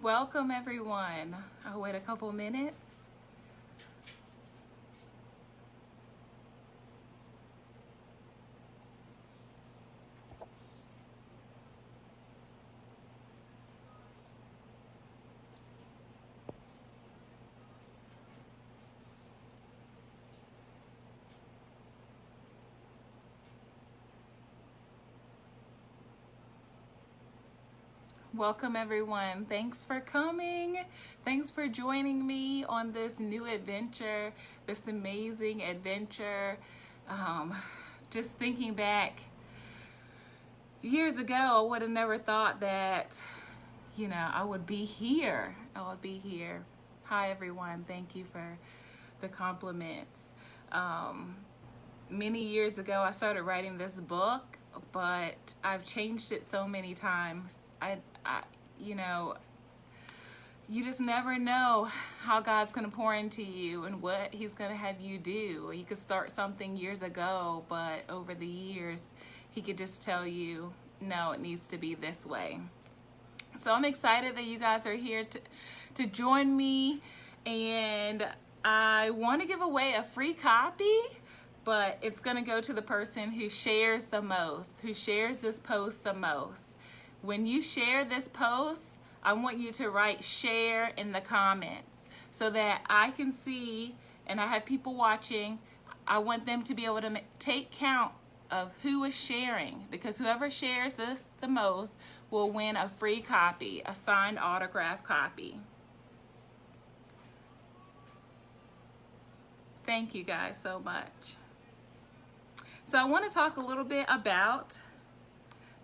Welcome everyone. I'll wait a couple minutes. Welcome everyone. Thanks for coming. Thanks for joining me on this new adventure, this amazing adventure. Just thinking back years ago, I would have never thought that, I would be here. I would be here. Hi everyone. Thank you for the compliments. Many years ago, I started writing this book, but I've changed it so many times. You just never know how God's going to pour into you and what He's going to have you do. You could start something years ago, but over the years, He could just tell you, no, it needs to be this way. So I'm excited that you guys are here to join me, and I want to give away a free copy, but it's going to go to the person who shares the most, who shares this post the most. When you share this post, I want you to write share in the comments so that I can see, and I have people watching. I want them to be able to take count of who is sharing, because whoever shares this the most will win a free copy, a signed autograph copy. Thank you guys so much. So I want to talk a little bit about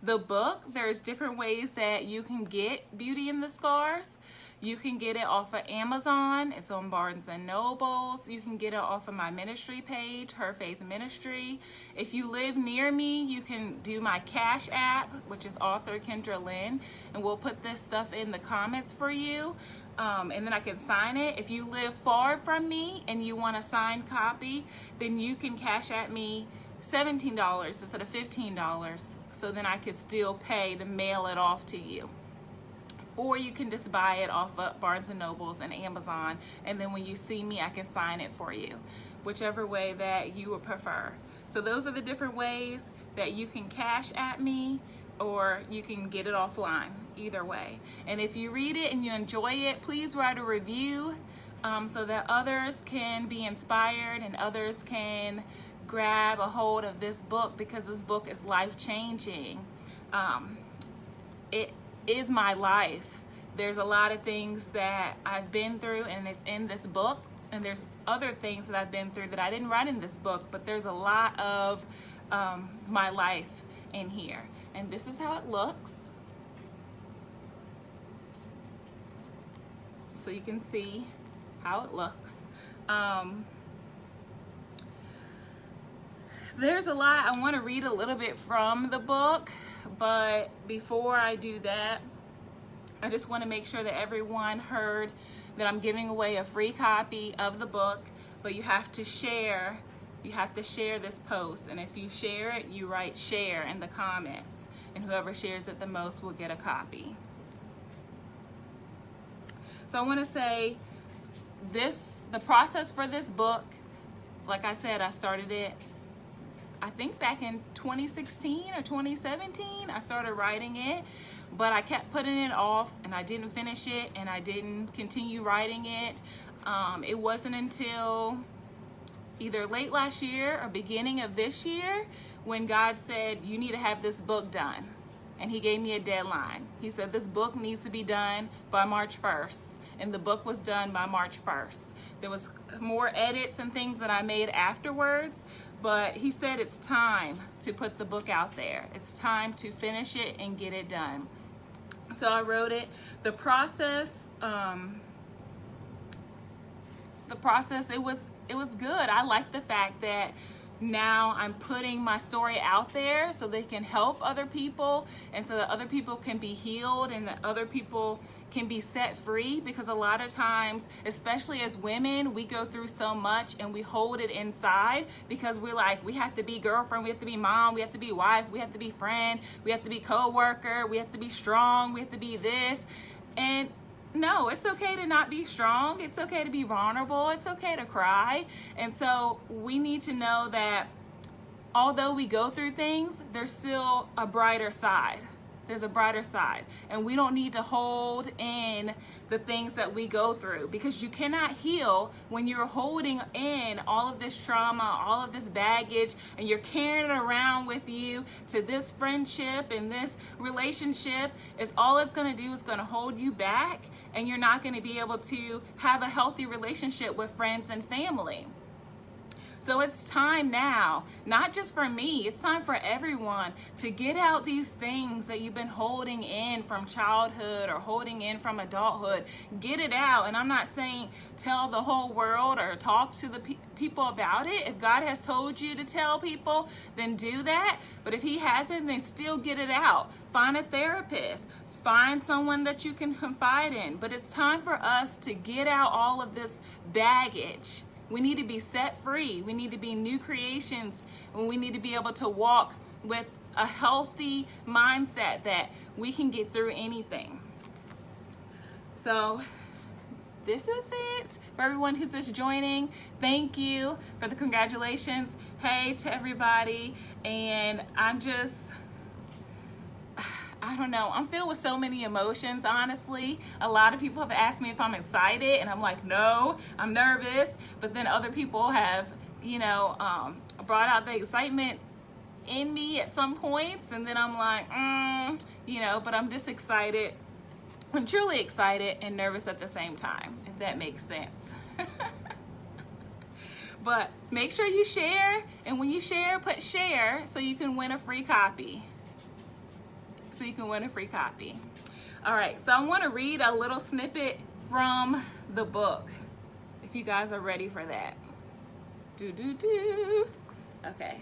the book. There's different ways that you can get Beauty and the Scars. You can get it off of Amazon. It's on Barnes and Nobles. You can get it off of my ministry page, Her Faith Ministry. If you live near me, you can do my Cash App, which is author Kendra Lynn, and we'll put this stuff in the comments for you. And then I can sign it. If you live far from me and you want a signed copy, then you can Cash App me $17 instead of $15, so then I can still pay to mail it off to you. Or you can just buy it off of Barnes and Nobles and Amazon, and then when you see me, I can sign it for you, whichever way that you would prefer. So those are the different ways that you can Cash at me, or you can get it offline, either way. And if you read it and you enjoy it, please write a review so that others can be inspired and others can grab a hold of this book, because this book is life-changing. It is my life. There's a lot of things that I've been through, and it's in this book, and there's other things that I've been through that I didn't write in this book, but there's a lot of my life in here. And this is how it looks. So you can see how it looks. There's a lot. I want to read a little bit from the book, but before I do that, I just want to make sure that everyone heard that I'm giving away a free copy of the book, but you have to share. You have to share this post, and if you share it, you write share in the comments, and whoever shares it the most will get a copy. So I want to say the process for this book, like I said, I started it I think back in 2016 or 2017, I started writing it, but I kept putting it off, and I didn't finish it, and I didn't continue writing it. It wasn't until either late last year or beginning of this year when God said, you need to have this book done. And He gave me a deadline. He said, this book needs to be done by March 1st. And the book was done by March 1st. There was more edits and things that I made afterwards, but He said it's time to put the book out there. It's time to finish it and get it done. So I wrote it. The process, it was good. I like the fact that now I'm putting my story out there so they can help other people, and so that other people can be healed and that other people can be set free, because a lot of times, especially as women, we go through so much and we hold it inside because we're like, we have to be girlfriend, we have to be mom, we have to be wife, we have to be friend, we have to be co-worker, we have to be strong, we have to be this. And no, it's okay to not be strong. It's okay to be vulnerable. It's okay to cry. And so we need to know that although we go through things, there's still a brighter side. There's a brighter side. And we don't need to hold in the things that we go through, because you cannot heal when you're holding in all of this trauma, all of this baggage, and you're carrying it around with you to this friendship and this relationship. Is all it's going to do is going to hold you back, and you're not going to be able to have a healthy relationship with friends and family. So it's time now, not just for me, it's time for everyone to get out these things that you've been holding in from childhood or holding in from adulthood. Get it out. And I'm not saying tell the whole world or talk to the people about it. If God has told you to tell people, then do that. But if he hasn't, then still get it out. Find a therapist. Find someone that you can confide in. But it's time for us to get out all of this baggage. We need to be set free. We need to be new creations. And we need to be able to walk with a healthy mindset that we can get through anything. So this is it for everyone who's just joining. Thank you for the congratulations. Hey to everybody. And I don't know. I'm filled with so many emotions, honestly. A lot of people have asked me if I'm excited, and I'm like, no, I'm nervous. But then other people have, brought out the excitement in me at some points, and then I'm like, but I'm just excited. I'm truly excited and nervous at the same time, if that makes sense. But make sure you share, and when you share, put share so you can win a free copy. All right, so I want to read a little snippet from the book, if you guys are ready for that. Okay.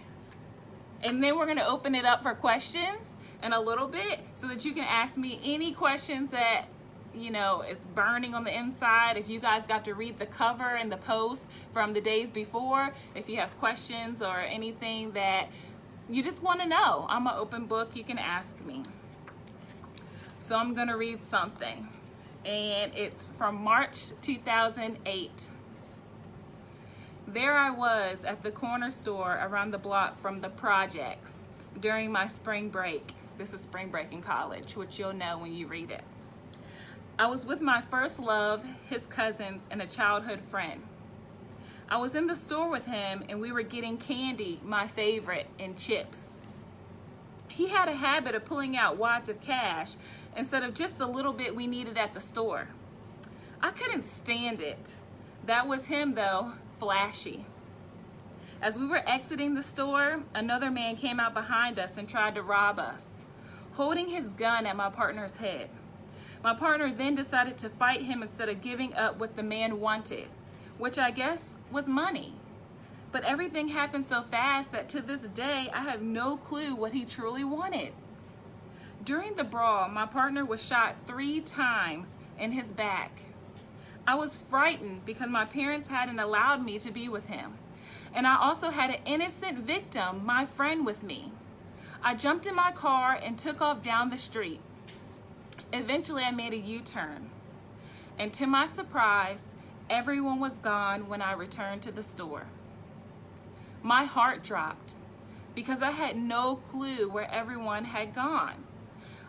And then we're going to open it up for questions in a little bit so that you can ask me any questions that, it's burning on the inside. If you guys got to read the cover and the post from the days before, if you have questions or anything that you just want to know, I'm an open book. You can ask me. So I'm going to read something, and it's from March 2008. There I was at the corner store around the block from the projects during my spring break. This is spring break in college, which you'll know when you read it. I was with my first love, his cousins, and a childhood friend. I was in the store with him, and we were getting candy, my favorite, and chips. He had a habit of pulling out wads of cash instead of just a little bit we needed at the store. I couldn't stand it. That was him, though, flashy. As we were exiting the store, another man came out behind us and tried to rob us, holding his gun at my partner's head. My partner then decided to fight him instead of giving up what the man wanted, which I guess was money. But everything happened so fast that to this day, I have no clue what he truly wanted. During the brawl, my partner was shot 3 times in his back. I was frightened because my parents hadn't allowed me to be with him. And I also had an innocent victim, my friend, with me. I jumped in my car and took off down the street. Eventually, I made a U-turn. And to my surprise, everyone was gone when I returned to the store. My heart dropped because I had no clue where everyone had gone.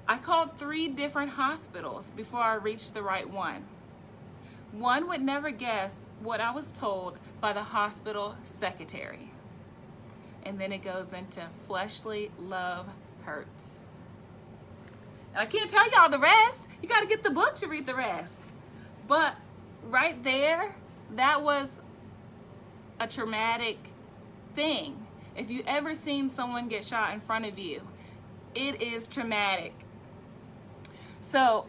I called 3 different hospitals before I reached the right one. One would never guess what I was told by the hospital secretary. And then it goes into fleshly love hurts. I can't tell y'all the rest. You got to get the book to read the rest. But right there, that was a traumatic thing. If you ever seen someone get shot in front of you, it is traumatic. So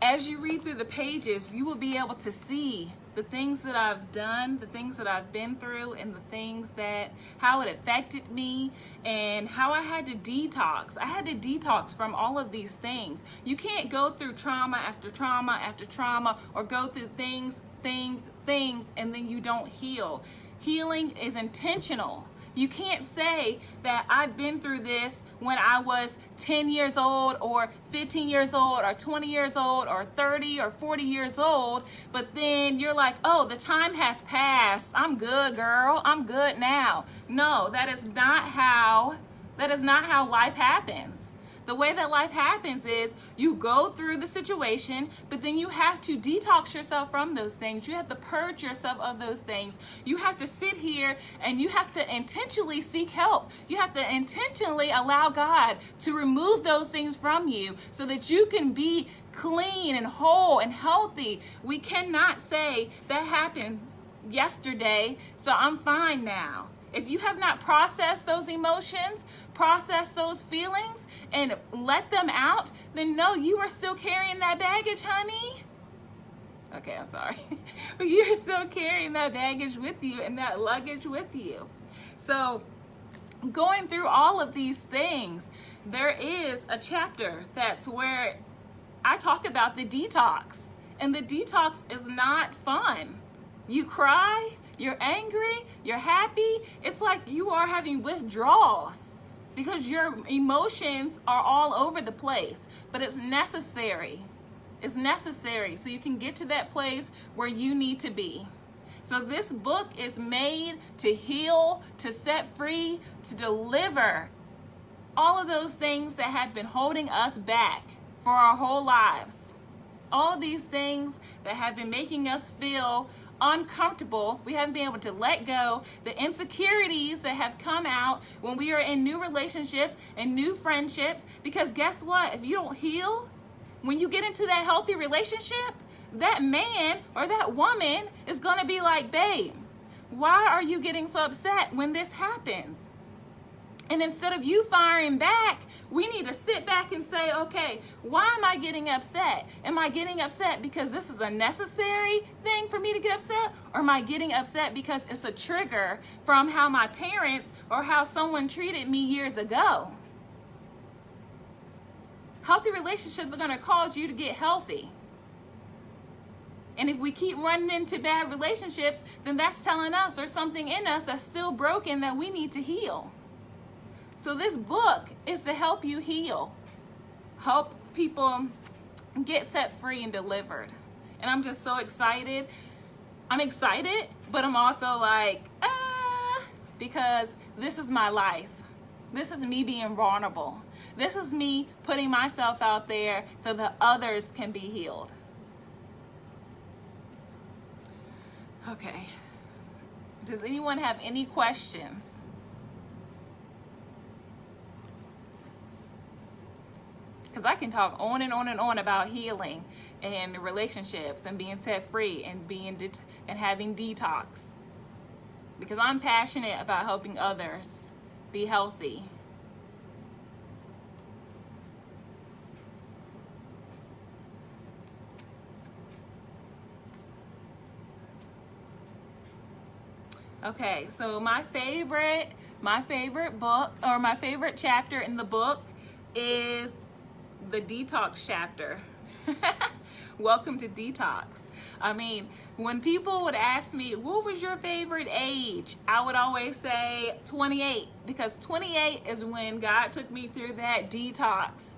as you read through the pages, you will be able to see the things that I've done, the things that I've been through, and the things that, how it affected me, and how I had to detox. I had to detox from all of these things. You can't go through trauma after trauma after trauma, or go through things, and then you don't heal. Healing is intentional. You can't say that I've been through this when I was 10 years old or 15 years old or 20 years old or 30 or 40 years old, but then you're like, oh, the time has passed. I'm good, girl. I'm good now. No, that is not how life happens. The way that life happens is you go through the situation, but then you have to detox yourself from those things. You have to purge yourself of those things. You have to sit here and you have to intentionally seek help. You have to intentionally allow God to remove those things from you so that you can be clean and whole and healthy. We cannot say that happened yesterday, so I'm fine now. If you have not processed those emotions, processed those feelings, and let them out, then no, you are still carrying that baggage, honey. Okay, I'm sorry. But you're still carrying that baggage with you and that luggage with you. So going through all of these things, there is a chapter that's where I talk about the detox. And the detox is not fun. You cry, you're angry, you're happy. It's like you are having withdrawals because your emotions are all over the place, but it's necessary. It's necessary so you can get to that place where you need to be. So this book is made to heal, to set free, to deliver all of those things that have been holding us back for our whole lives. All of these things that have been making us feel uncomfortable, we haven't been able to let go, the insecurities that have come out when we are in new relationships and new friendships, because guess what? If you don't heal, when you get into that healthy relationship, that man or that woman is going to be like, babe, why are you getting so upset when this happens? And instead of you firing back, we need to sit back and say, okay, why am I getting upset? Am I getting upset because this is a necessary thing for me to get upset? Or am I getting upset because it's a trigger from how my parents or how someone treated me years ago? Healthy relationships are going to cause you to get healthy. And if we keep running into bad relationships, then that's telling us there's something in us that's still broken that we need to heal. So this book is to help you heal, help people get set free and delivered. And I'm just so excited. I'm excited, but I'm also like, because this is my life. This is me being vulnerable. This is me putting myself out there so that others can be healed. Okay. Does anyone have any questions? Because I can talk on and on and on about healing and relationships and being set free and and having detox. Because I'm passionate about helping others be healthy. Okay, so my favorite book, or my favorite chapter in the book, is the detox chapter. Welcome to detox. I mean, when people would ask me, what was your favorite age? I would always say 28, because 28 is when God took me through that detox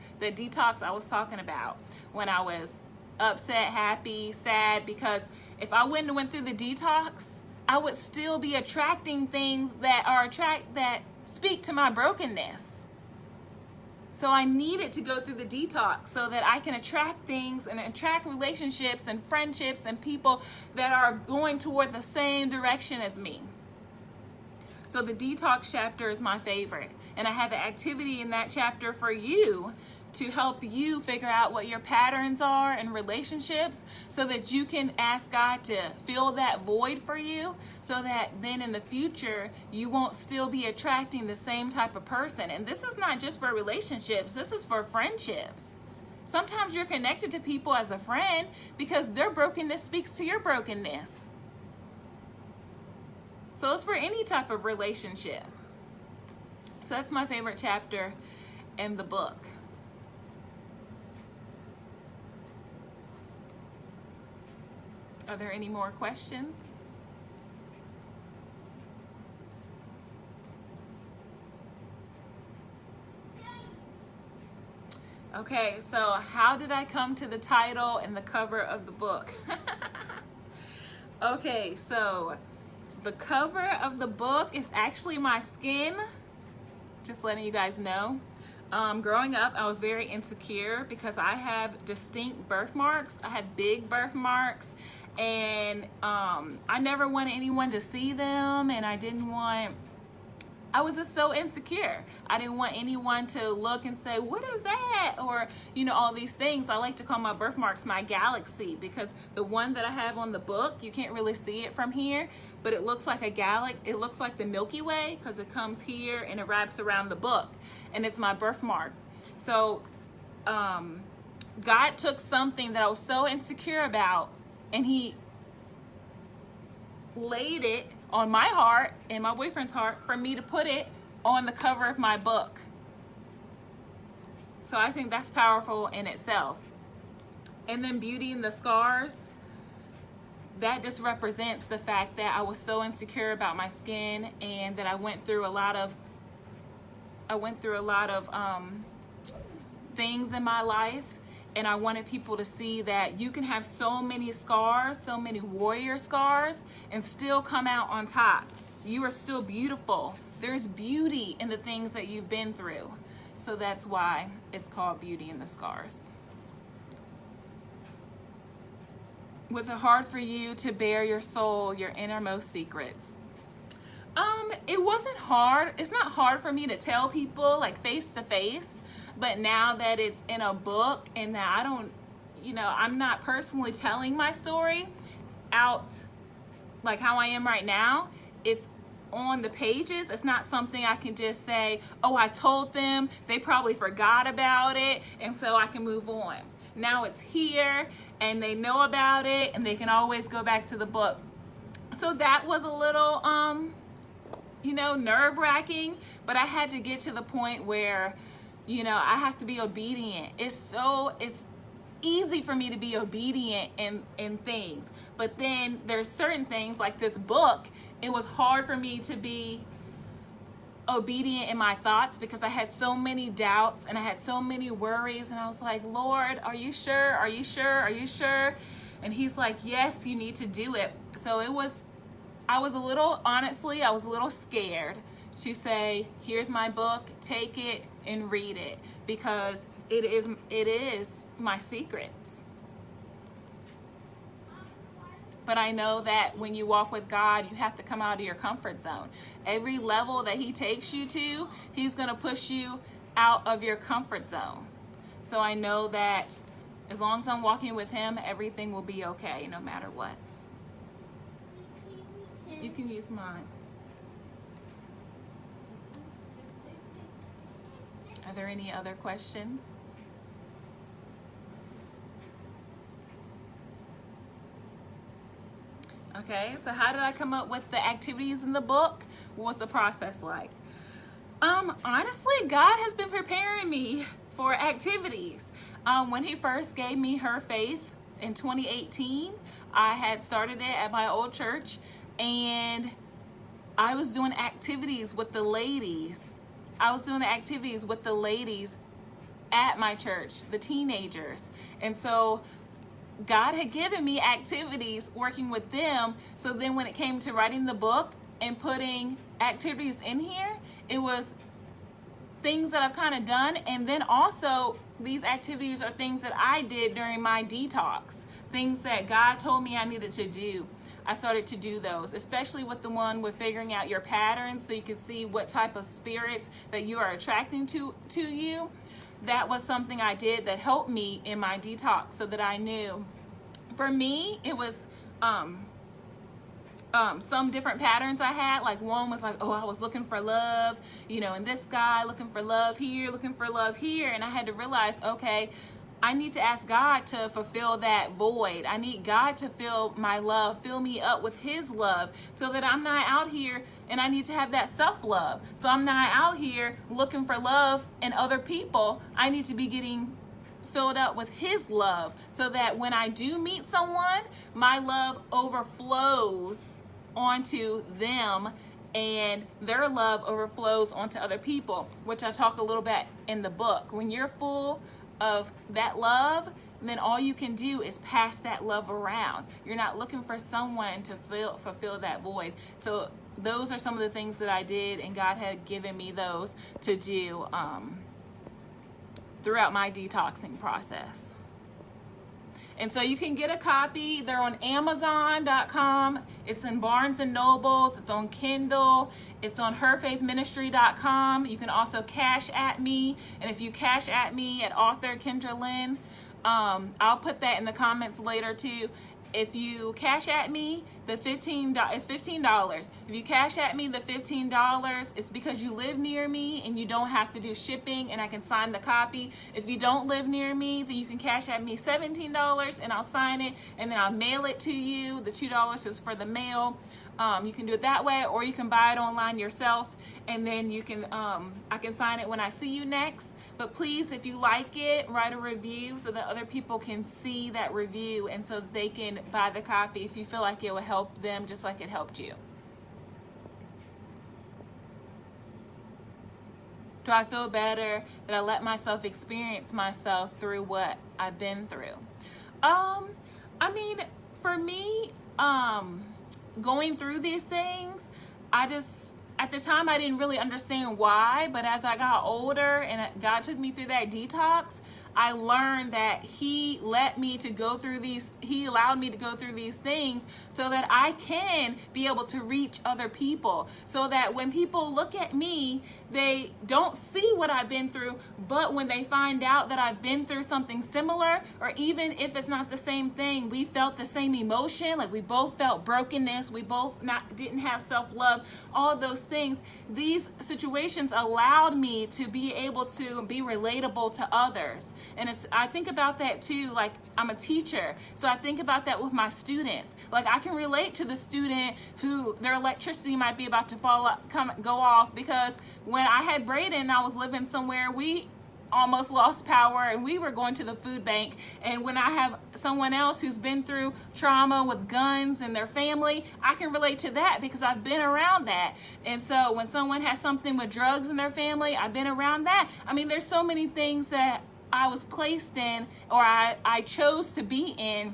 I was talking about, when I was upset, happy, sad, because if I wouldn't have went through the detox, I would still be attracting things that speak to my brokenness. So I needed to go through the detox so that I can attract things and attract relationships and friendships and people that are going toward the same direction as me. So the detox chapter is my favorite. And I have an activity in that chapter for you to help you figure out what your patterns are in relationships so that you can ask God to fill that void for you, so that then in the future you won't still be attracting the same type of person. And this is not just for relationships, this is for friendships. Sometimes you're connected to people as a friend because their brokenness speaks to your brokenness. So it's for any type of relationship. So that's my favorite chapter in the book. Are there any more questions? Okay, so how did I come to the title and the cover of the book? Okay, so the cover of the book is actually my skin, just letting you guys know. Growing up, I was very insecure because I have distinct birthmarks. I have big birthmarks, and I never wanted anyone to see them, and I was just so insecure. I didn't want anyone to look and say, what is that? Or, you know, all these things. I like to call my birthmarks my galaxy, because the one that I have on the book, you can't really see it from here, but it looks like a galaxy. It looks like the Milky Way because it comes here and it wraps around the book, and it's my birthmark. So God took something that I was so insecure about, and he laid it on my heart and my boyfriend's heart for me to put it on the cover of my book. So I think that's powerful in itself. And then Beauty in the Scars, that just represents the fact that I was so insecure about my skin, and that I went through a lot of things in my life. And I wanted people to see that you can have so many scars, so many warrior scars, and still come out on top. You are still beautiful. There's beauty in the things that you've been through. So that's why it's called Beauty in the Scars. Was it hard for you to bare your soul, your innermost secrets? It wasn't hard. It's not hard for me to tell people like face to face. But now that it's in a book, and that I'm not personally telling my story out like how I am right now, it's on the pages. It's not something I can just say, oh, I told them, they probably forgot about it, and so I can move on. Now it's here, and they know about it, and they can always go back to the book. So that was a little, nerve-wracking, but I had to get to the point where I have to be obedient. It's easy for me to be obedient in things. But then there's certain things like this book, it was hard for me to be obedient in my thoughts because I had so many doubts and I had so many worries. And I was like, Lord, are you sure? Are you sure? Are you sure? And he's like, yes, you need to do it. So I was a little scared to say, here's my book, take it and read it, because it is my secrets. But I know that when you walk with God, you have to come out of your comfort zone. Every level that he takes you to, he's going to push you out of your comfort zone. So I know that as long as I'm walking with him, everything will be okay, no matter what. You can use mine. Are there any other questions? Okay, so how did I come up with the activities in the book? What's the process like? Honestly, God has been preparing me for activities. When he first gave me Her Faith in 2018, I had started it at my old church, and I was doing activities with the ladies. At my church, the teenagers. And so God had given me activities working with them. So then when it came to writing the book and putting activities in here, it was things that I've kind of done. And then also these activities are things that I did during my detox, things that God told me I needed to do. I started to do those, especially with the one with figuring out your patterns so you can see what type of spirits that you are attracting to you. That was something I did that helped me in my detox, so that I knew. For me, it was some different patterns I had. Like one was like, oh, I was looking for love, and this guy looking for love here, and I had to realize, okay, I need to ask God to fulfill that void. I need God to fill my love, fill me up with his love, so that I'm not out here, and I need to have that self-love. So I'm not out here looking for love in other people. I need to be getting filled up with his love, so that when I do meet someone, my love overflows onto them, and their love overflows onto other people, which I talk a little bit in the book. When you're full of that love, then all you can do is pass that love around. You're not looking for someone to fulfill that void. So those are some of the things that I did, and God had given me those to do throughout my detoxing process. And so you can get a copy. They're on Amazon.com. It's in Barnes and Nobles. It's on Kindle. It's on herfaithministry.com. You can also cash at me. And if you cash at me at author Kendra Lynn, I'll put that in the comments later too. If you cash at me, it's $15. If you cash at me the $15, it's because you live near me and you don't have to do shipping, and I can sign the copy. If you don't live near me, then you can cash at me $17 and I'll sign it, and then I'll mail it to you. The $2 is for the mail. You can do it that way, or you can buy it online yourself, and then you can I can sign it when I see you next. But please, if you like it, write a review so that other people can see that review, and so they can buy the copy if you feel like it will help them just like it helped you. Do I feel better that I let myself experience myself through what I've been through? I mean, for me, going through these things, at the time I didn't really understand why, but as I got older and God took me through that detox, I learned that He allowed me to go through these things so that I can be able to reach other people, so that when people look at me, they don't see what I've been through, but when they find out that I've been through something similar, or even if it's not the same thing, we felt the same emotion, like we both felt brokenness, we both didn't have self-love, all those things. These situations allowed me to be able to be relatable to others. And I think about that too, like I'm a teacher, so I think about that with my students. Like I can relate to the student who their electricity might be about to go off, because when I had Braden, I was living somewhere, we almost lost power and we were going to the food bank. And when I have someone else who's been through trauma with guns and their family, I can relate to that because I've been around that. And so when someone has something with drugs in their family, I've been around that. I mean, there's so many things that I was placed in, or I chose to be in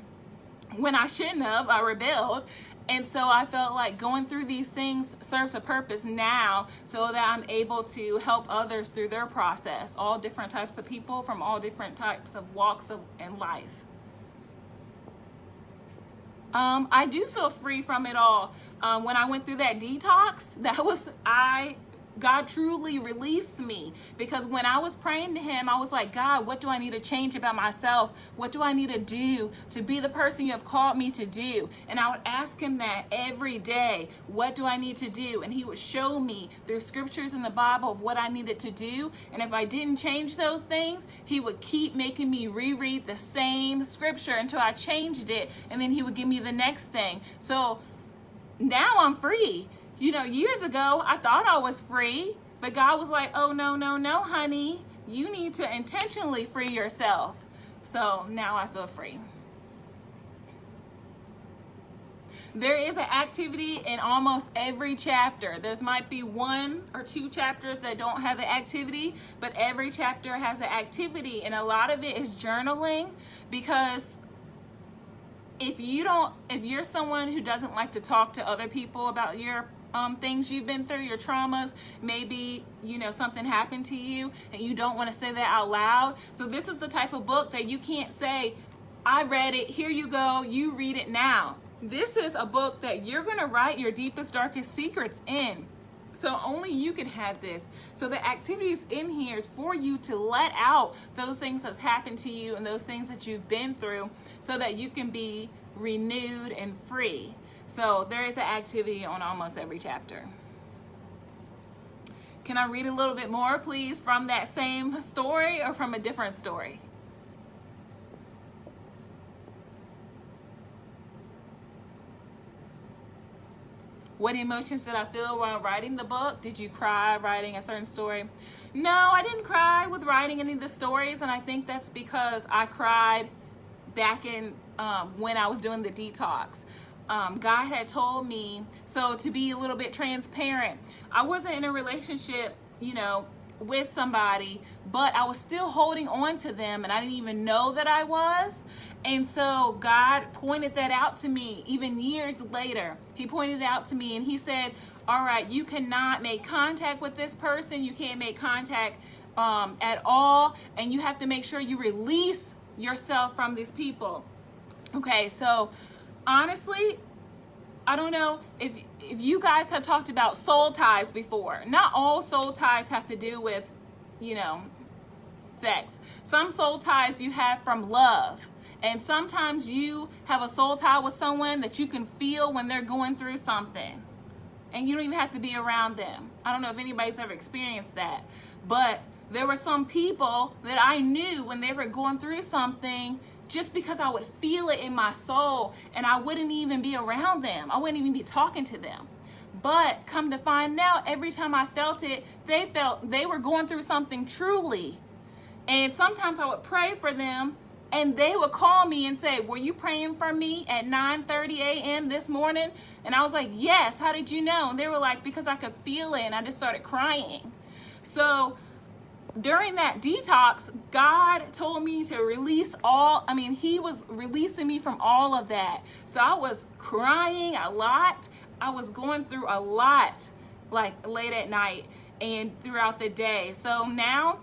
when I shouldn't have. I rebelled. And so I felt like going through these things serves a purpose now, so that I'm able to help others through their process, all different types of people from all different types of walks in life. I do feel free from it all. When I went through that detox, God truly released me, because when I was praying to Him, I was like, God, what do I need to change about myself? What do I need to do to be the person You have called me to do? And I would ask Him that every day. What do I need to do? And He would show me through scriptures in the Bible of what I needed to do. And if I didn't change those things, He would keep making me reread the same scripture until I changed it. And then He would give me the next thing. So now I'm free. You know, years ago, I thought I was free, but God was like, oh, no, honey, you need to intentionally free yourself. So now I feel free. There is an activity in almost every chapter. There might be 1 or 2 chapters that don't have an activity, but every chapter has an activity, and a lot of it is journaling, because if you're someone who doesn't like to talk to other people about your things you've been through, your traumas, maybe, something happened to you and you don't want to say that out loud. So this is the type of book that you can't say, I read it, here you go, you read it now. This is a book that you're going to write your deepest, darkest secrets in. So only you can have this. So the activities in here is for you to let out those things that's happened to you and those things that you've been through, so that you can be renewed and free. So there is an activity on almost every chapter. Can I read a little bit more, please, from that same story or from a different story? What emotions did I feel while writing the book? Did you cry writing a certain story? No, I didn't cry with writing any of the stories, and I think that's because I cried back in when I was doing the detox. God had told me, so to be a little bit transparent, I wasn't in a relationship, with somebody, but I was still holding on to them and I didn't even know that I was. And so God pointed that out to me even years later. He pointed it out to me and he said, all right, you cannot make contact with this person. You can't make contact at all. And you have to make sure you release yourself from these people. Okay, so honestly, I don't know if you guys have talked about soul ties before. Not all soul ties have to do with, sex. Some soul ties you have from love. And sometimes you have a soul tie with someone that you can feel when they're going through something. And you don't even have to be around them. I don't know if anybody's ever experienced that. But there were some people that I knew when they were going through something, just because I would feel it in my soul, and I wouldn't even be around them. I wouldn't even be talking to them. But come to find out, every time I felt it, they were going through something truly. And sometimes I would pray for them, and they would call me and say, were you praying for me at 9:30 a.m. this morning? And I was like, yes. How did you know? And they were like, because I could feel it, and I just started crying. So during that detox, God told me to release he was releasing me from all of that. So I was crying a lot. I was going through a lot, like late at night and throughout the day. So now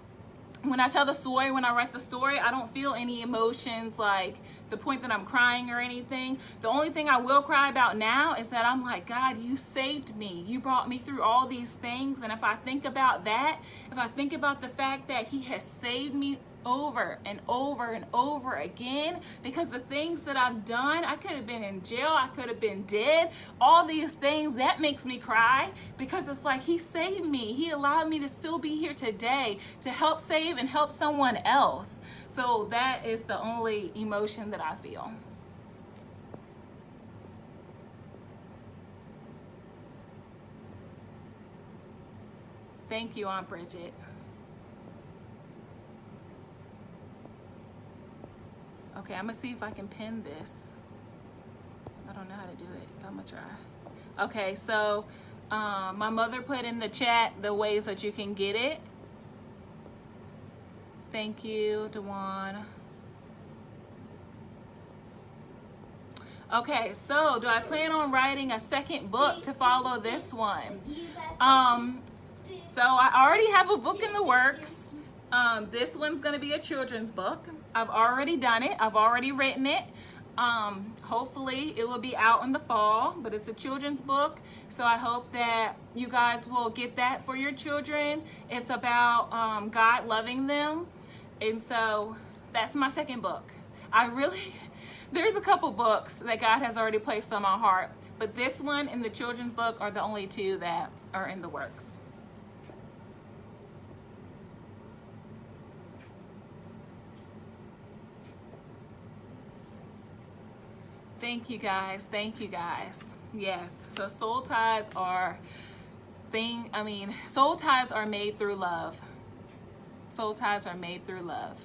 when I tell the story, when I write the story, I don't feel any emotions like the point that I'm crying or anything. The only thing I will cry about now is that I'm like, God, you saved me. You brought me through all these things. And if I think about that, if I think about the fact that he has saved me over and over and over again, because the things that I've done, I could have been in jail, I could have been dead, all these things, that makes me cry, because it's like he saved me. He allowed me to still be here today to help save and help someone else. So that is the only emotion that I feel. Thank you, Aunt Bridget. Okay, I'm gonna see if I can pin this. I don't know how to do it, but I'm gonna try. Okay, so my mother put in the chat the ways that you can get it. Thank you, Dewan. Okay, so do I plan on writing a second book to follow this one? So I already have a book in the works. This one's gonna be a children's book. I've already done it. I've already written it. Hopefully it will be out in the fall, but it's a children's book. So I hope that you guys will get that for your children. It's about God loving them. And so that's my second book. There's a couple books that God has already placed on my heart, but this one and the children's book are the only two that are in the works. Thank you guys. Thank you guys. Yes. So soul ties are soul ties are made through love. Soul ties are made through love.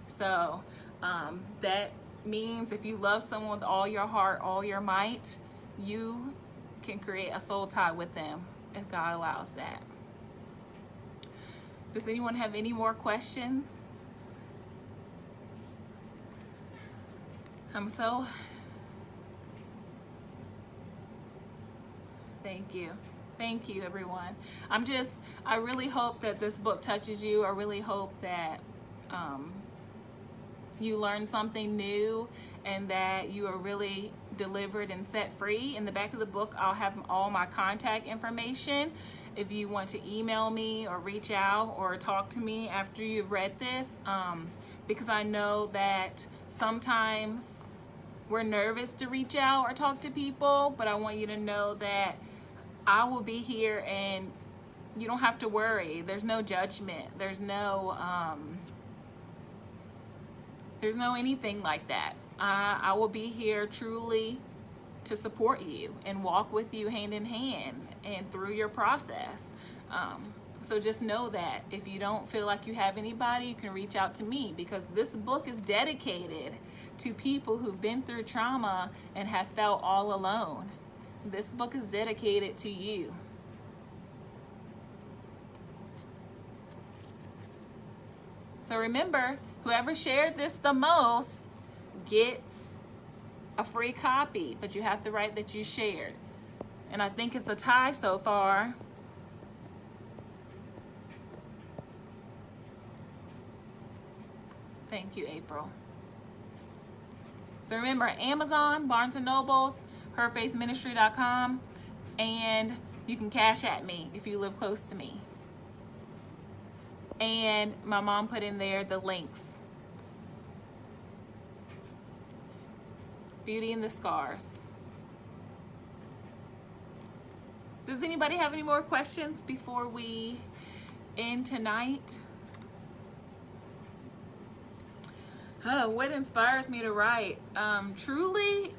So that means if you love someone with all your heart, all your might, you can create a soul tie with them if God allows that. Does anyone have any more questions? Thank you. Thank you, everyone. I really hope that this book touches you. I really hope that you learn something new and that you are really delivered and set free. In the back of the book, I'll have all my contact information. If you want to email me or reach out or talk to me after you've read this, because I know that sometimes we're nervous to reach out or talk to people, but I want you to know that I will be here and you don't have to worry. There's no judgment. There's no anything like that. I will be here truly to support you and walk with you hand in hand and through your process. So just know that if you don't feel like you have anybody, you can reach out to me, because this book is dedicated to people who've been through trauma and have felt all alone. This book is dedicated to you. So remember, whoever shared this the most gets a free copy, but you have to write that you shared. And I think it's a tie so far. Thank you, April. So remember, Amazon, Barnes & Nobles, herfaithministry.com, and you can cash at me if you live close to me. And my mom put in there the links. Beauty and the Scars. Does anybody have any more questions before we end tonight? Oh, what inspires me to write? Truly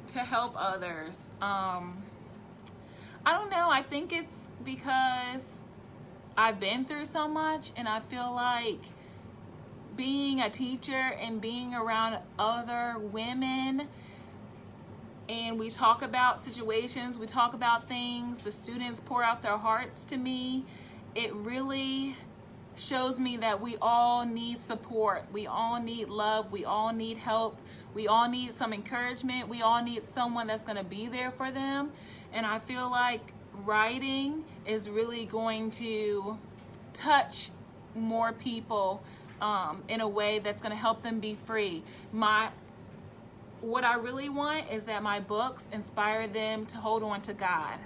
to help others. I don't know. I think it's because I've been through so much, and I feel like being a teacher and being around other women, and we talk about situations, we talk about things, the students pour out their hearts to me, it really shows me that we all need support, we all need love, we all need help, we all need some encouragement, we all need someone that's going to be there for them. And I feel like writing is really going to touch more people in a way that's going to help them be free. What I really want is that my books inspire them to hold on to God,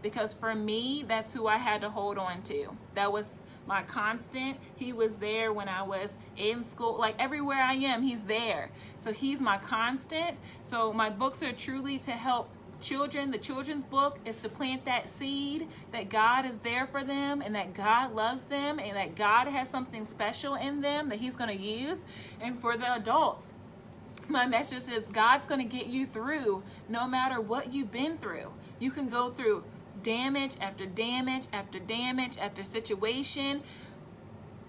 because for me, that's who I had to hold on to. That was my constant. He was there when I was in school. Like everywhere I am, he's there. So he's my constant. So my books are truly to help children. The children's book is to plant that seed that God is there for them, and that God loves them, and that God has something special in them that he's going to use. And for the adults, my message is God's going to get you through no matter what you've been through. You can go through damage after damage after damage after situation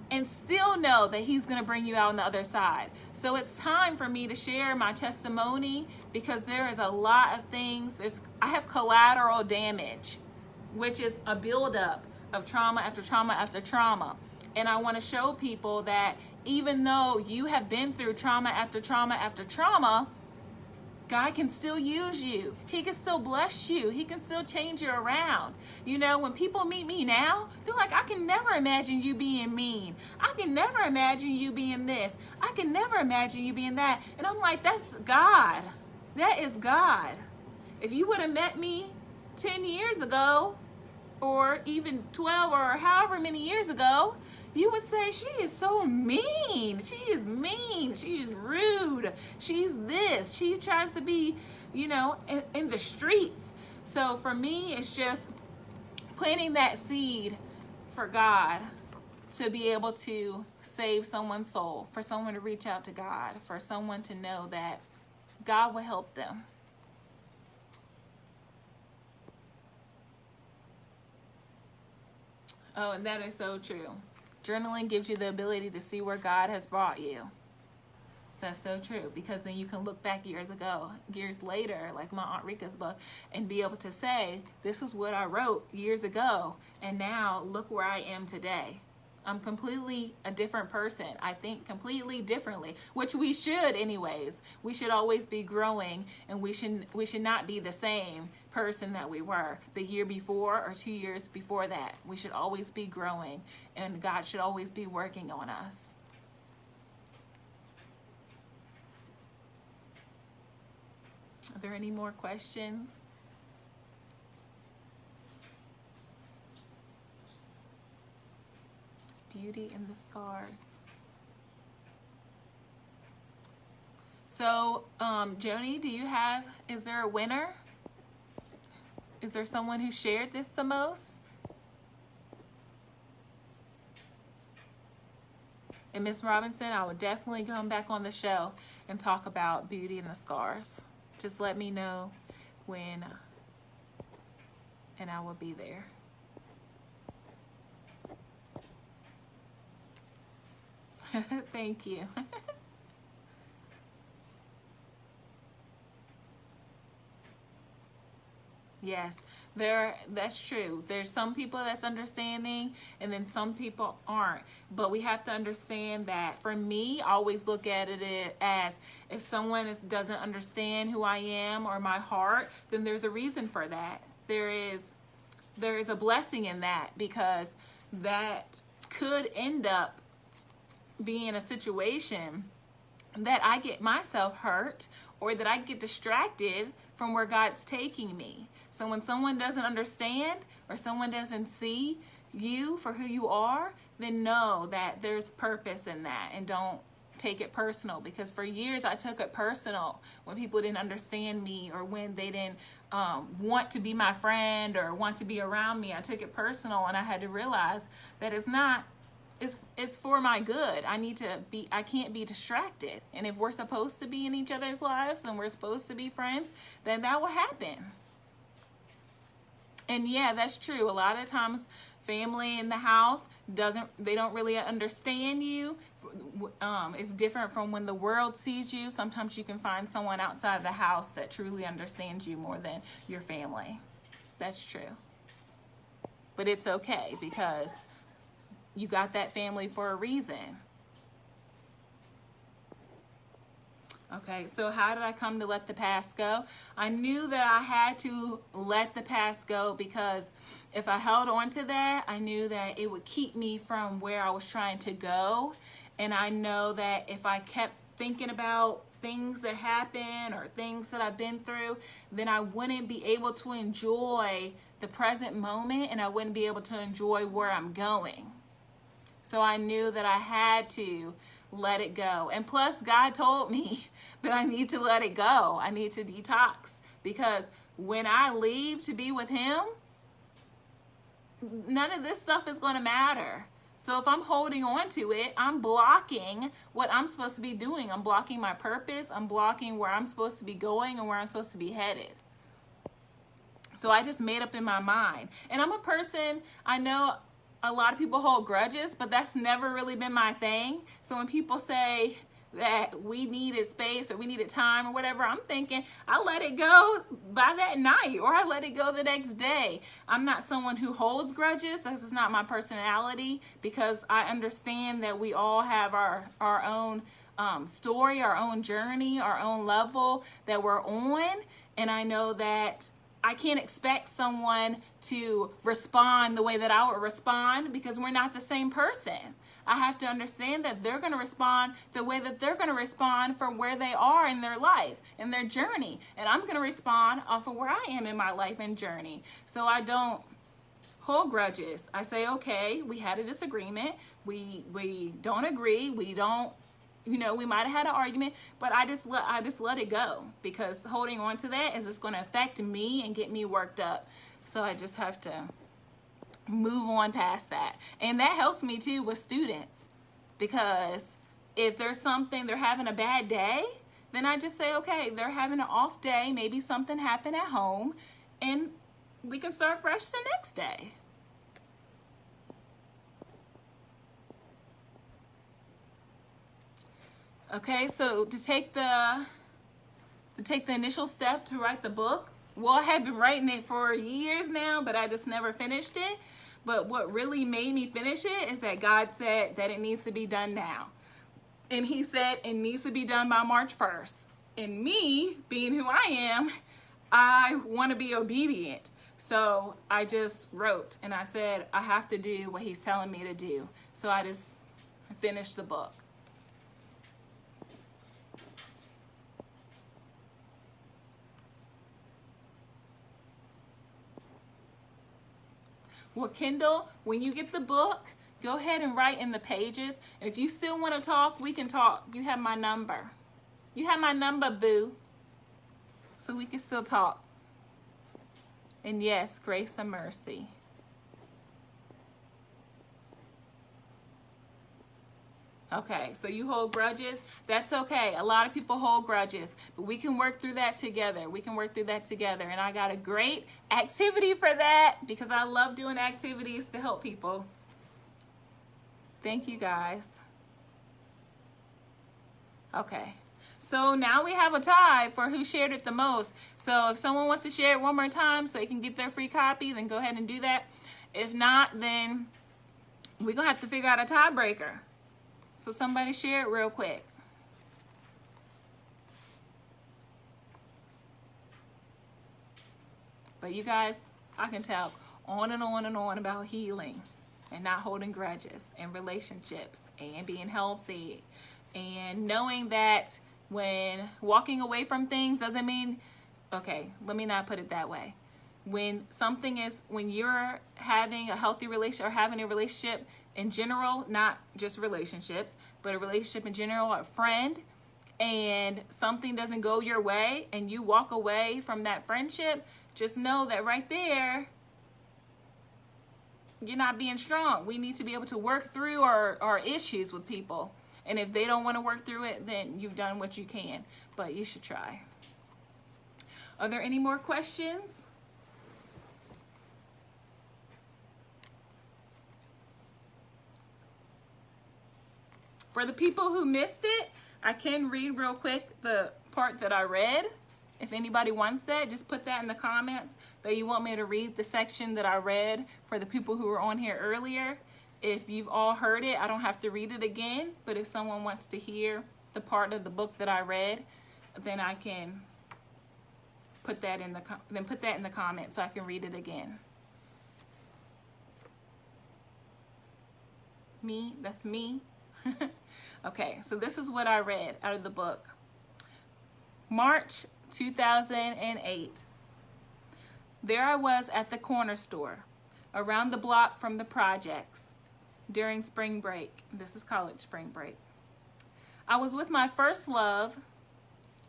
and still know that he's going to bring you out on the other side. So it's time for me to share my testimony, because there is a lot of things. I have collateral damage, which is a buildup of trauma after trauma after trauma. And I want to show people that even though you have been through trauma after trauma after trauma, God can still use you. He can still bless you. He can still change you around. You know, when people meet me now, they're like, I can never imagine you being mean. I can never imagine you being this. I can never imagine you being that. And I'm like, that's God. That is God. If you would have met me 10 years ago, or even 12 or however many years ago, you would say, she is so mean. She is mean. She is rude. She's this. She tries to be, you know, in the streets. So for me, it's just planting that seed for God to be able to save someone's soul, for someone to reach out to God, for someone to know that God will help them. Oh, and that is so true. Journaling gives you the ability to see where God has brought you. That's so true, because then you can look back years later, like my Aunt Rika's book, and be able to say, this is what I wrote years ago, and now look where I am today. I'm completely a different person. I think completely differently, which we should anyways. We should always be growing, and we should not be the same person that we were the year before or 2 years before that. We should always be growing, and God should always be working on us. Are there any more questions? Beauty in the Scars. So, Joni, is there a winner? Is there someone who shared this the most? And Miss Robinson, I would definitely come back on the show and talk about Beauty in the Scars. Just let me know when, and I will be there. Thank you. Yes, that's true. There's some people that's understanding and then some people aren't. But we have to understand that for me, I always look at it as if someone doesn't understand who I am or my heart, then there's a reason for that. There is a blessing in that, because that could end up being a situation that I get myself hurt or that I get distracted from where God's taking me. So when someone doesn't understand or someone doesn't see you for who you are, then know that there's purpose in that, and don't take it personal. Because for years I took it personal when people didn't understand me, or when they didn't want to be my friend or want to be around me. I took it personal, and I had to realize that it's for my good. I can't be distracted. And if we're supposed to be in each other's lives and we're supposed to be friends, then that will happen. And yeah, that's true. A lot of times family in the house they don't really understand you. It's different from when the world sees you. Sometimes you can find someone outside of the house that truly understands you more than your family. That's true. But it's okay, because you got that family for a reason. Okay, so how did I come to let the past go? I knew that I had to let the past go, because if I held on to that, I knew that it would keep me from where I was trying to go. And I know that if I kept thinking about things that happened or things that I've been through, then I wouldn't be able to enjoy the present moment, and I wouldn't be able to enjoy where I'm going. So I knew that I had to let it go. And plus, God told me that I need to let it go. I need to detox, because when I leave to be with Him, none of this stuff is going to matter. So if I'm holding on to it, I'm blocking what I'm supposed to be doing. I'm blocking my purpose. I'm blocking where I'm supposed to be going and where I'm supposed to be headed. So I just made up in my mind. And I'm a person, I know a lot of people hold grudges, but that's never really been my thing. So when people say that we needed space or we needed time or whatever, I'm thinking I let it go by that night, or I let it go the next day. I'm not someone who holds grudges. This is not my personality, because I understand that we all have our own story, our own journey, our own level that we're on. And I know that I can't expect someone to respond the way that I would respond, because we're not the same person. I have to understand that they're going to respond the way that they're going to respond from where they are in their life, in their journey. And I'm going to respond off of where I am in my life and journey. So I don't hold grudges. I say, okay, we had a disagreement. We don't agree. We don't, we might have had an argument, but I just let it go, because holding on to that is just going to affect me and get me worked up. So I just have to move on past that. And that helps me too with students, because if there's something, they're having a bad day, then I just say, okay, they're having an off day. Maybe something happened at home, and we can start fresh the next day. Okay, so to take the initial step to write the book, well, I had been writing it for years now, but I just never finished it. But what really made me finish it is that God said that it needs to be done now. And He said it needs to be done by March 1st. And me, being who I am, I want to be obedient. So I just wrote, and I said, I have to do what He's telling me to do. So I just finished the book. Well, Kendall, when you get the book, go ahead and write in the pages. And if you still want to talk, we can talk. You have my number. You have my number, boo. So we can still talk. And yes, grace and mercy. Okay, so you hold grudges. That's okay. A lot of people hold grudges, but we can work through that together. We can work through that together. And I got a great activity for that, because I love doing activities to help people. Thank you, guys. Okay, So now we have a tie for who shared it the most. So if someone wants to share it one more time so they can get their free copy, then go ahead and do that. If not, then we're going to have to figure out a tiebreaker. So somebody share it real quick. But you guys, I can talk on and on and on about healing and not holding grudges and relationships and being healthy and knowing that when walking away from things doesn't mean, okay, let me not put it that way. When you're having a healthy relationship or having a relationship in general, not just relationships, but a relationship in general, a friend, and something doesn't go your way and you walk away from that friendship, just know that right there, you're not being strong. We need to be able to work through our issues with people. And if they don't want to work through it, then you've done what you can. But you should try. Are there any more questions? For the people who missed it, I can read real quick the part that I read. If anybody wants that, just put that in the comments that you want me to read the section that I read for the people who were on here earlier. If you've all heard it, I don't have to read it again, but if someone wants to hear the part of the book that I read, then I can put that in the comments so I can read it again. Me, that's me. Okay, so this is what I read out of the book. March 2008. There I was at the corner store, around the block from the projects, during spring break. This is college spring break. I was with my first love,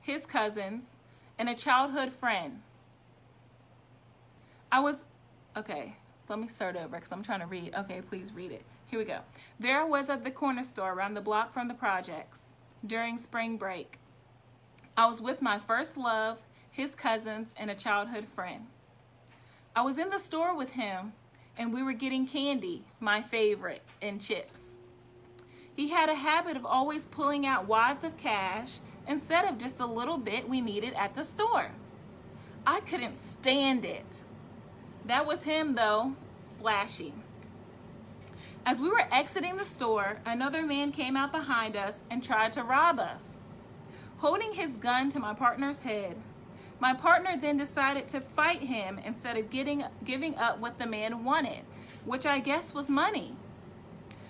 his cousins, and a childhood friend. Okay, let me start over because I'm trying to read. Okay, please read it. Here we go. There I was at the corner store around the block from the projects during spring break. I was with my first love, his cousins, and a childhood friend. I was in the store with him, and we were getting candy, my favorite, and chips. He had a habit of always pulling out wads of cash instead of just a little bit we needed at the store. I couldn't stand it. That was him, though, flashy. As we were exiting the store, another man came out behind us and tried to rob us. Holding his gun to my partner's head, my partner then decided to fight him instead of giving up what the man wanted, which I guess was money.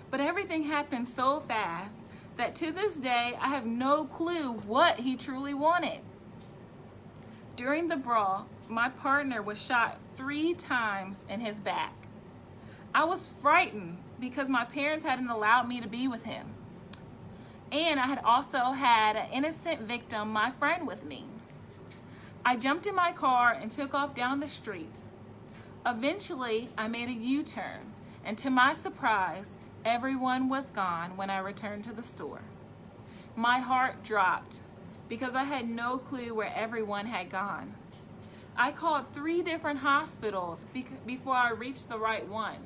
But everything happened so fast that to this day, I have no clue what he truly wanted. During the brawl, my partner was shot 3 times in his back. I was frightened because my parents hadn't allowed me to be with him. And I had also had an innocent victim, my friend, with me. I jumped in my car and took off down the street. Eventually, I made a U-turn, and to my surprise, everyone was gone when I returned to the store. My heart dropped because I had no clue where everyone had gone. I called 3 different hospitals before I reached the right one.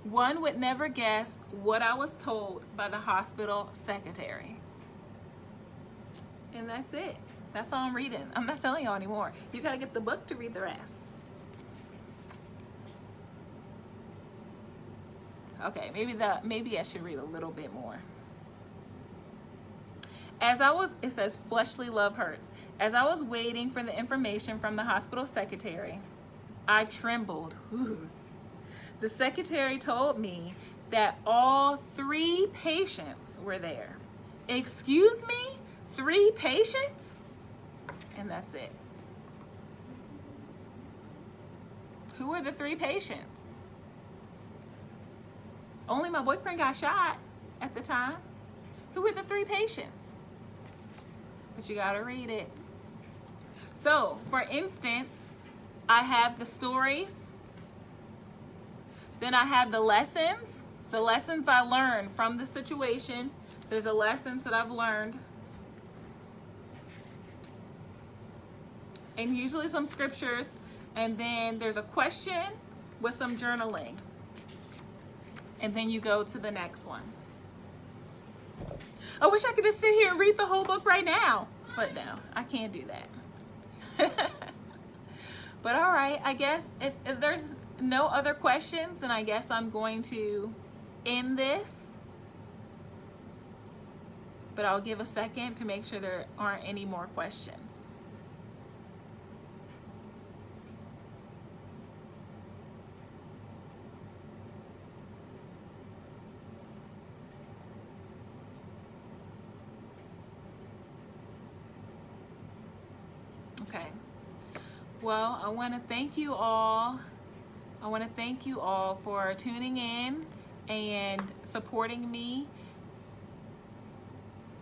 One would never guess what I was told by the hospital secretary. And that's it. That's all I'm reading. I'm not telling y'all anymore. You gotta get the book to read the rest. Okay, maybe I should read a little bit more. It says fleshly love hurts. As I was waiting for the information from the hospital secretary, I trembled. Ooh. The secretary told me that all 3 patients were there. Excuse me? 3 patients? And that's it. Who were the 3 patients? Only my boyfriend got shot at the time. Who were the 3 patients? But you gotta read it. So, for instance, I have the stories. Then I have the lessons I learned from the situation. There's a lessons that I've learned. And usually some scriptures. And then there's a question with some journaling. And then you go to the next one. I wish I could just sit here and read the whole book right now. But no, I can't do that. But all right, I guess if there's no other questions, then I guess I'm going to end this. But I'll give a second to make sure there aren't any more questions. Okay. Well, I want to thank you all. I want to thank you all for tuning in and supporting me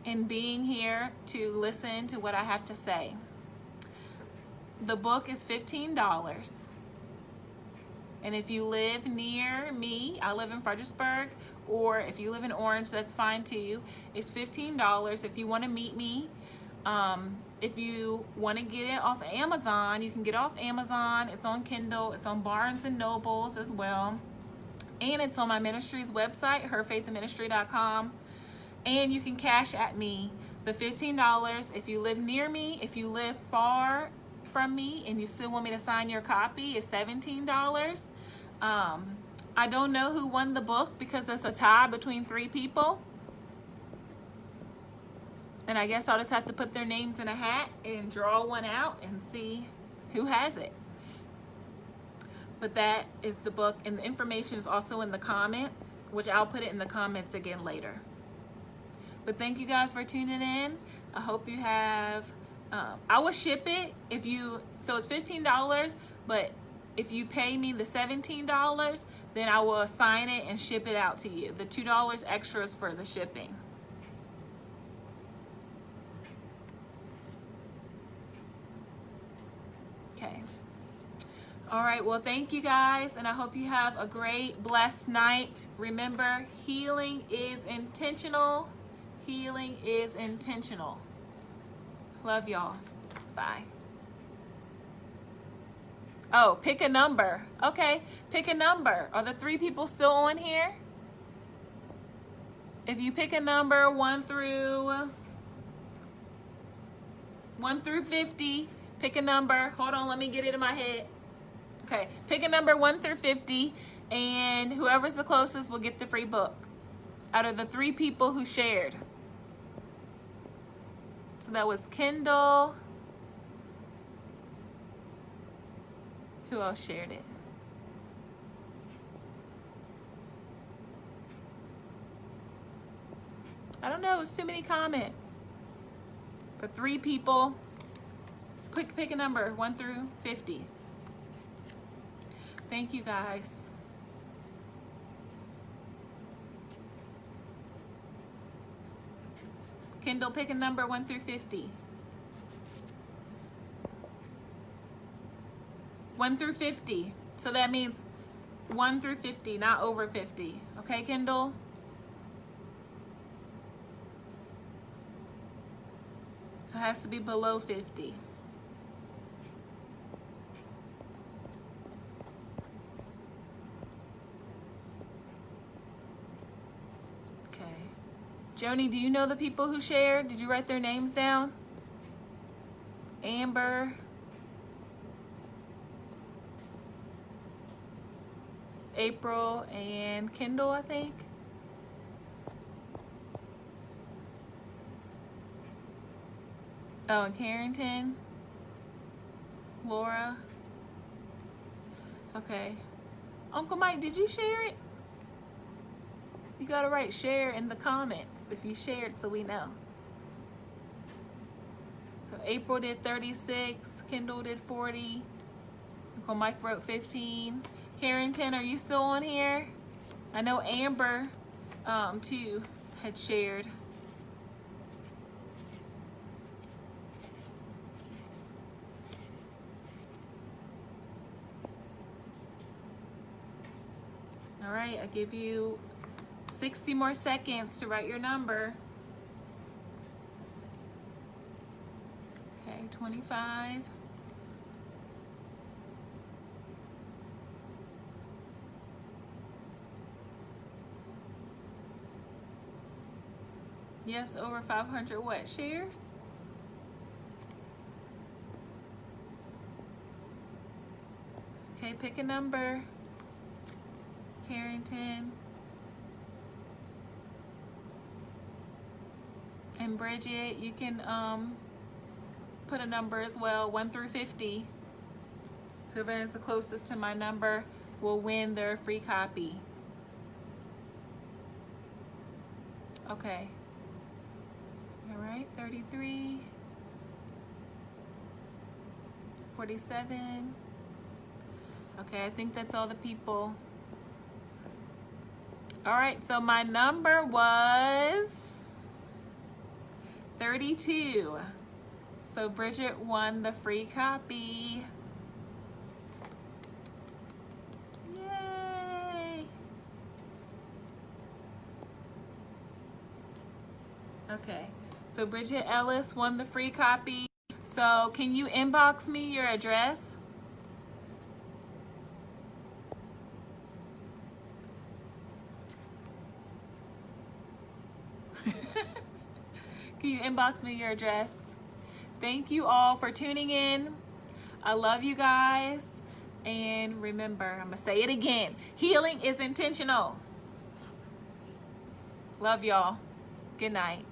and being here to listen to what I have to say. The book is $15. And if you live near me, I live in Fredericksburg, or if you live in Orange, that's fine too. It's $15 if you want to meet me. If you want to get it off of Amazon, you can get it off Amazon. It's on Kindle. It's on Barnes and Nobles as well. And it's on my ministry's website, herfaithandministry.com. And you can cash at me the $15 if you live near me. If you live far from me and you still want me to sign your copy, it's $17. I don't know who won the book because it's a tie between 3 people. And I guess I'll just have to put their names in a hat and draw one out and see who has it. But that is the book, and the information is also in the comments, which I'll put it in the comments again later. But thank you guys for tuning in. I hope you have, I will ship it if you, so it's $15, but if you pay me the $17, then I will assign it and ship it out to you. The $2 extra is for the shipping. Okay. All right, well, thank you guys, and I hope you have a great, blessed night. Remember, healing is intentional. Healing is intentional. Love y'all. Bye. Oh, pick a number. Okay, pick a number. Are the 3 people still on here? If you pick a number 1 through 50, pick a number. Hold on, let me get it in my head. Okay, pick a number 1 through 50, and whoever's the closest will get the free book out of the 3 people who shared. So that was Kendall. Who else shared it? I don't know, it's too many comments. But 3 people, pick a number 1 through 50. Thank you guys. Kendall, pick a number 1 through 50. 1 through 50. So that means 1 through 50, not over 50. Okay, Kendall? So it has to be below 50. Joni, do you know the people who shared? Did you write their names down? Amber. April and Kendall, I think. Oh, and Carrington. Laura. Okay. Uncle Mike, did you share it? You gotta write share in the comments if you shared so we know. So April did 36, Kendall did 40, Uncle Mike wrote 15. Carrington, are you still on here? I know Amber too had shared. All right, I give you 60 more seconds to write your number. Okay, 25. Yes, over 500 what shares? Okay, pick a number. Carrington. And Bridget, you can put a number as well, 1 through 50. Whoever is the closest to my number will win their free copy. Okay. All right, 33, 47. Okay, I think that's all the people. All right, so my number was 32. So Bridget won the free copy. Yay! Okay, so Bridget Ellis won the free copy. So can you inbox me your address? Can you inbox me your address? Thank you all for tuning in. I love you guys. And remember, I'm going to say it again. Healing is intentional. Love y'all. Good night.